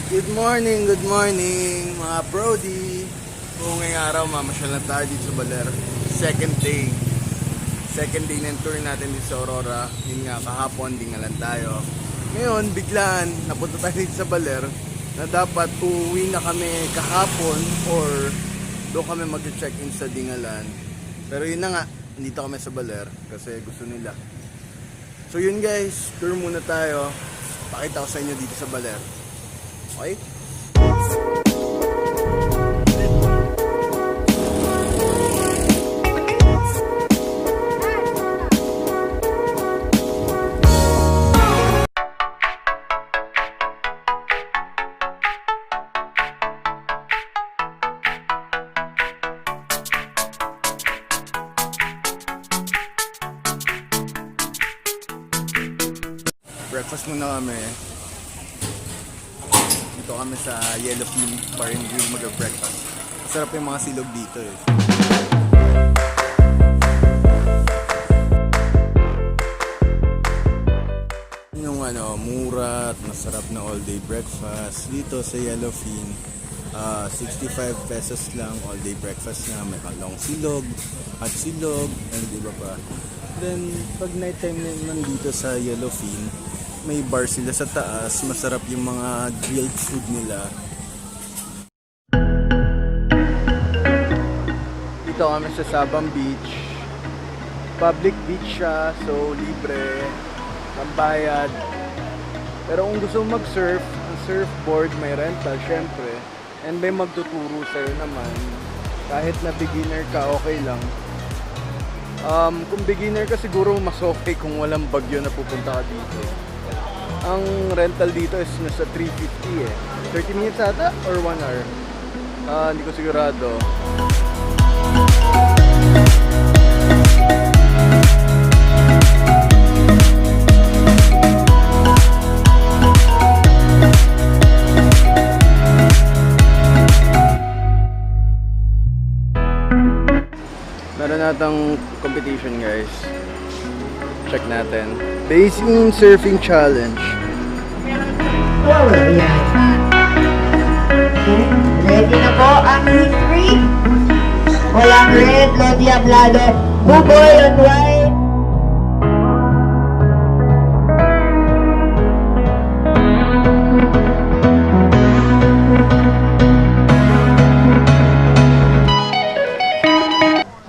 Good morning mga Brody. Kung ngayong araw mamasyal na tayo dito sa Baler. Second day ng tour natin dito sa Aurora. Yun nga, kahapon dingalan tayo. Ngayon biglaan napunta tayo dito sa Baler na dapat uuwi na kami kahapon or doon kami mag-check-in sa dingalan. Pero yun na nga, nandito kami sa Baler kasi gusto nila. So yun guys, tour muna tayo. Pakita ko sa inyo dito sa Baler. Okay? Breakfast muna kami. Dito kami sa Yellowfin Bar and Grill mag-breakfast. Masarap yung mga silog dito eh. Yung mura at masarap na all-day breakfast dito sa Yellowfin. 65 pesos lang all-day breakfast na. May kalong silog, at silog, and iba pa. Then, pag night time naman dito sa Yellowfin, may bar sila sa taas, masarap yung mga grilled food nila. Dito kami sa Sabang Beach. Public beach siya, so libre, pambayad. Pero kung gusto mong mag-surf, ang surfboard may rental syempre. And may magtuturo sa'yo naman. Kahit na beginner ka, okay lang. Kung beginner ka siguro mas okay kung walang bagyo na pupunta ka dito. Ang rental dito is nasa 350 eh. 30 minutes ata or 1 hour? Hindi ko sigurado. Meron natang competition guys. Check natin. Basin Surfing Challenge. Ready na po ang history. Walang red, Lodi Ablado, Buboy on white.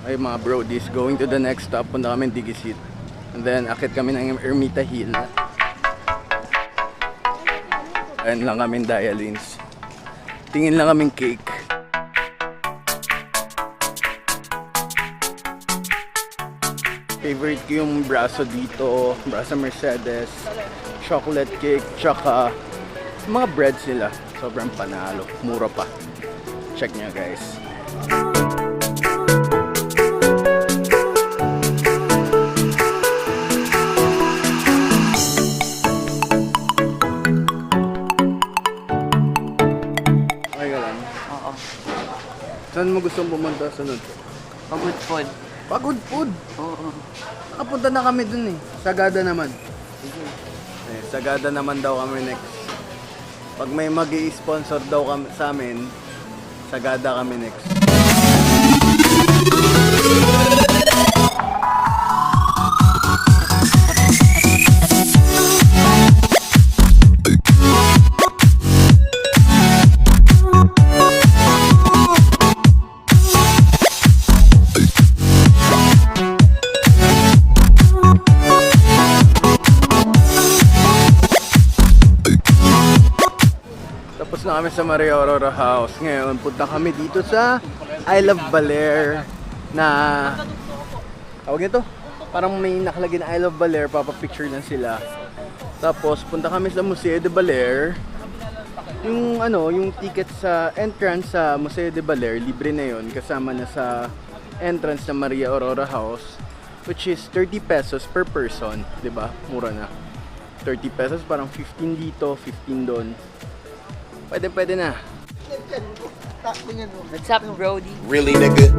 Ay mga brodies, going to the next stop. Punta kami Digisit. And then akit kami ng Ermita Hill. Ayan lang kaming dialins. Tingin lang kaming cake. Favorite ko yung braso dito, braso Mercedes, chocolate cake, tsaka mga breads nila. Sobrang panalo, mura pa. Check nyo guys. Saan mo gustong pumunta sunod? Pagod food. Pagod food? Oo. Nakapunta na kami dun eh. Sagada naman. Eh, Sagada naman daw kami next. Pag may mag-i-sponsor daw kami sa amin, Sagada kami next. Tapos na kami sa Aurora House. Ngayon, punta kami dito sa I Love Baler na tawag ito. Parang may nakalagay na I Love Baler, papapicture lang sila. Tapos punta kami sa Museo de Baler. Yung ticket sa entrance sa Museo de Baler, libre na yon, kasama na sa entrance ng Aurora House, which is 30 pesos per person, 'di ba? Mura na. 30 pesos, parang 15 dito, 15 doon. Pwede na. What's up, Brody? Really, nigga?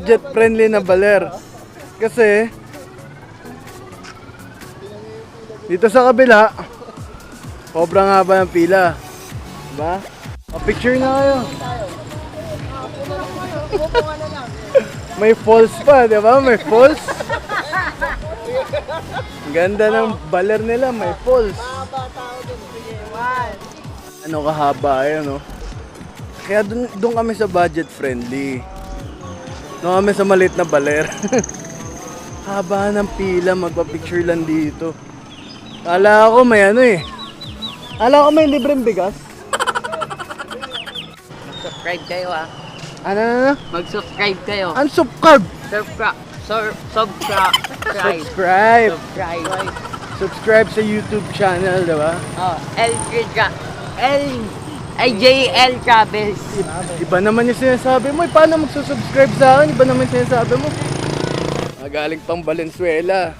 Budget friendly na Baler. Kasi Dito sa kabila, sobrang haba ng pila. Diba? Picture na kayo. May falls pa, diba? May falls. Ganda ng Baler nila, may falls. Ano kahaba yan, no? Kaya doon kami sa budget friendly. Doon kami sa maliit na Baler. Haba ng pila, magpa-picture lang dito. Kala ko may ano eh. Kala ko may libreng bigas. Mag-subscribe kayo ah. Ano? Mag-subscribe kayo. Unsubscribe! Subscribe. Subscribe! Subscribe. Subscribe sa YouTube channel, diba? Oh, JL Travels. Iba naman yung sinasabi mo. Paano magsusubscribe sa akin? Iba naman yung sinasabi mo. Galing pang Valenzuela.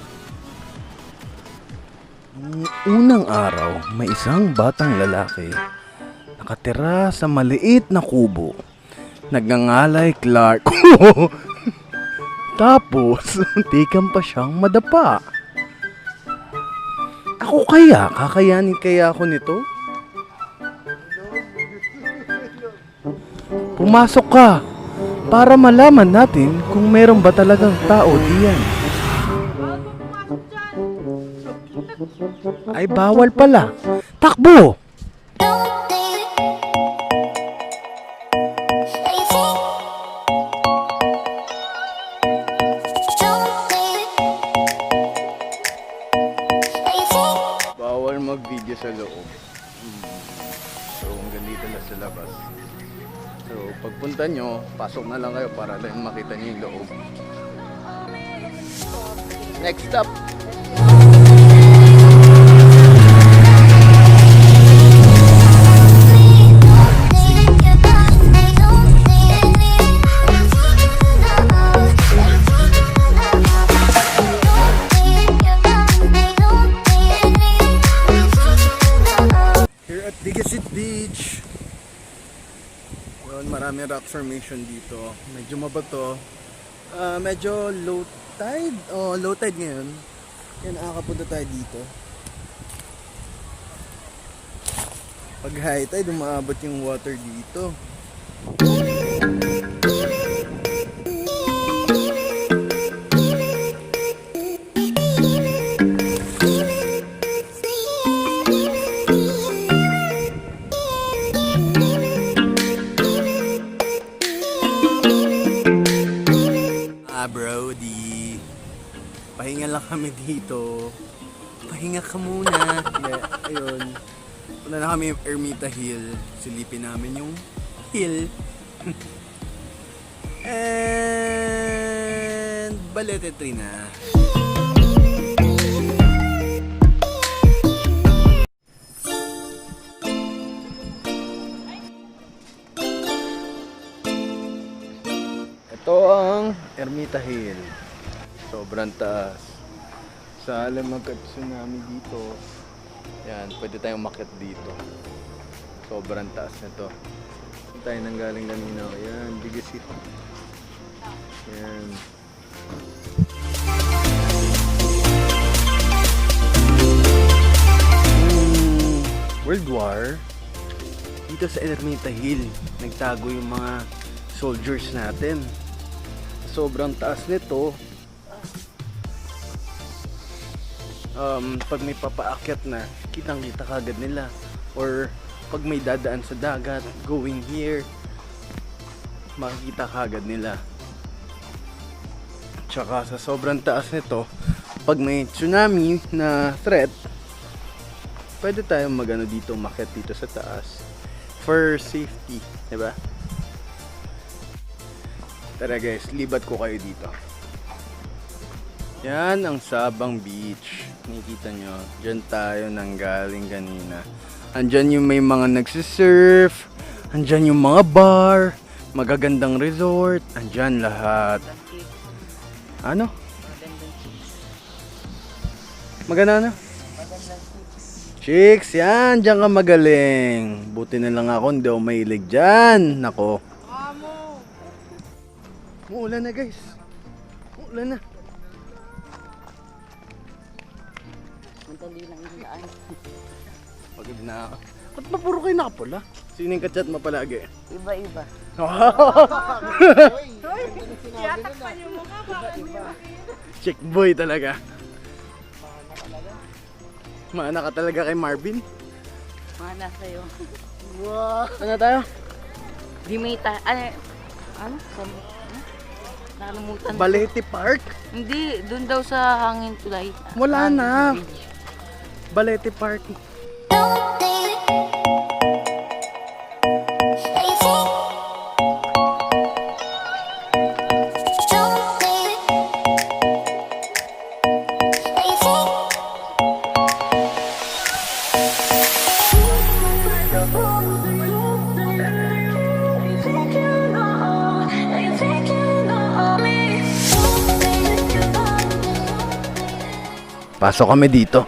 Unang araw, may isang batang lalaki nakatira sa maliit na kubo. Nagngangalay Clark. Tapos, muntikan pa siyang madapa. Ako kaya? Kakayanin kaya ako nito? Pumasok ka para malaman natin kung meron ba talagang tao diyan. Ay, bawal pala. Takbo! Bawal mag-video sa loob. So, hanggang dito na sa labas. So, pagpunta nyo, pasok na lang kayo para lang makita nyo yung loob. Next stop! Beach. Yun, marami rock formation dito. Medyo mabato. Medyo low tide. Oh, low tide ngayon. Kaya nakakapunta tayo dito. Pag high tide, umaabot yung water dito. Brody, pahinga lang kami dito. Pahinga ka muna. Yeah, ayun. Punta na kami Ermita Hill. Silipin namin yung hill. And Balete 3 na. Ito ang Ermita Hill. Sobrang taas. Sa alam magka-tsunami dito. Yan, pwede tayong makyat dito. Sobrang taas nito. Saan tayo nanggaling kanina? Yan, biggest hit. Yan. World War. Dito sa Ermita Hill, nagtago yung mga soldiers natin. Sobrang taas nito. Pag may papaakyat na, kitang-kita kagad nila. Or pag may dadaan sa dagat, going here, makikita kagad nila. Tsaka sa sobrang taas nito, pag may tsunami na threat, pwede tayong magano dito, makyat dito sa taas for safety, diba? Tara guys, libat ko kayo dito. Yan ang Sabang Beach. Nakikita nyo, dyan tayo nanggaling kanina. Andyan yung may mga nagsisurf, andyan yung mga bar, magagandang resort, andyan lahat. Ano? Maganda na? Chicks, yan, dyan ka magaling. Buti na lang ako, hindi ako mahilig dyan. Nako. Muulan na guys. Muulan na. Madali lang yung daan. Pagod na ako. Ba't ba puro kayo nakapula? Sino yung kachat mo palagi? Iba-iba. Chick boy talaga. Maana ka talaga kay Marvin. Mana sa'yo. Wow. Ano tayo? Di may ano? Nakalimutan. Balete Park? Hindi, dun daw sa hangin tulay. Wala Hangin na. bridge. Balete Park. Pasok kami dito.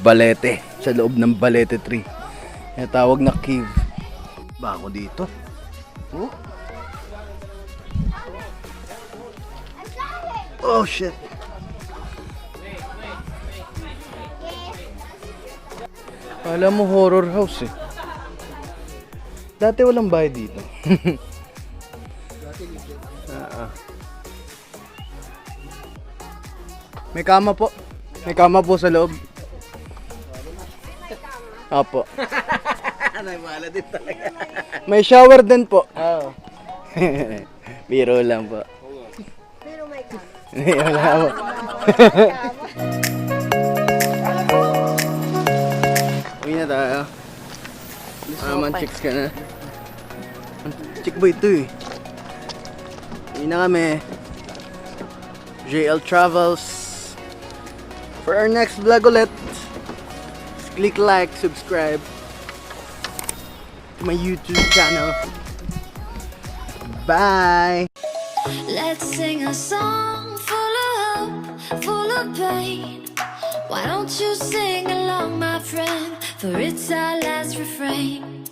Balete. Sa loob ng Balete tree. Yung tawag na cave. Ba ako dito? Oh. Oh shit. Alam mo horror house eh. Dati walang bahay dito. May kama po. May kama po sa loob. Apo. Wala din talaga. May shower din po. Oo. Biro lang po. Pero may kama. Wala po. Uwi na tayo. Man chicks ka na. Chick boy ito eh. Uwi na kami. JL Travels. For our next vlog ulit, click like, subscribe to my YouTube channel. Bye! Let's sing a song full of hope, full of pain. Why don't you sing along, my friend? For it's our last refrain.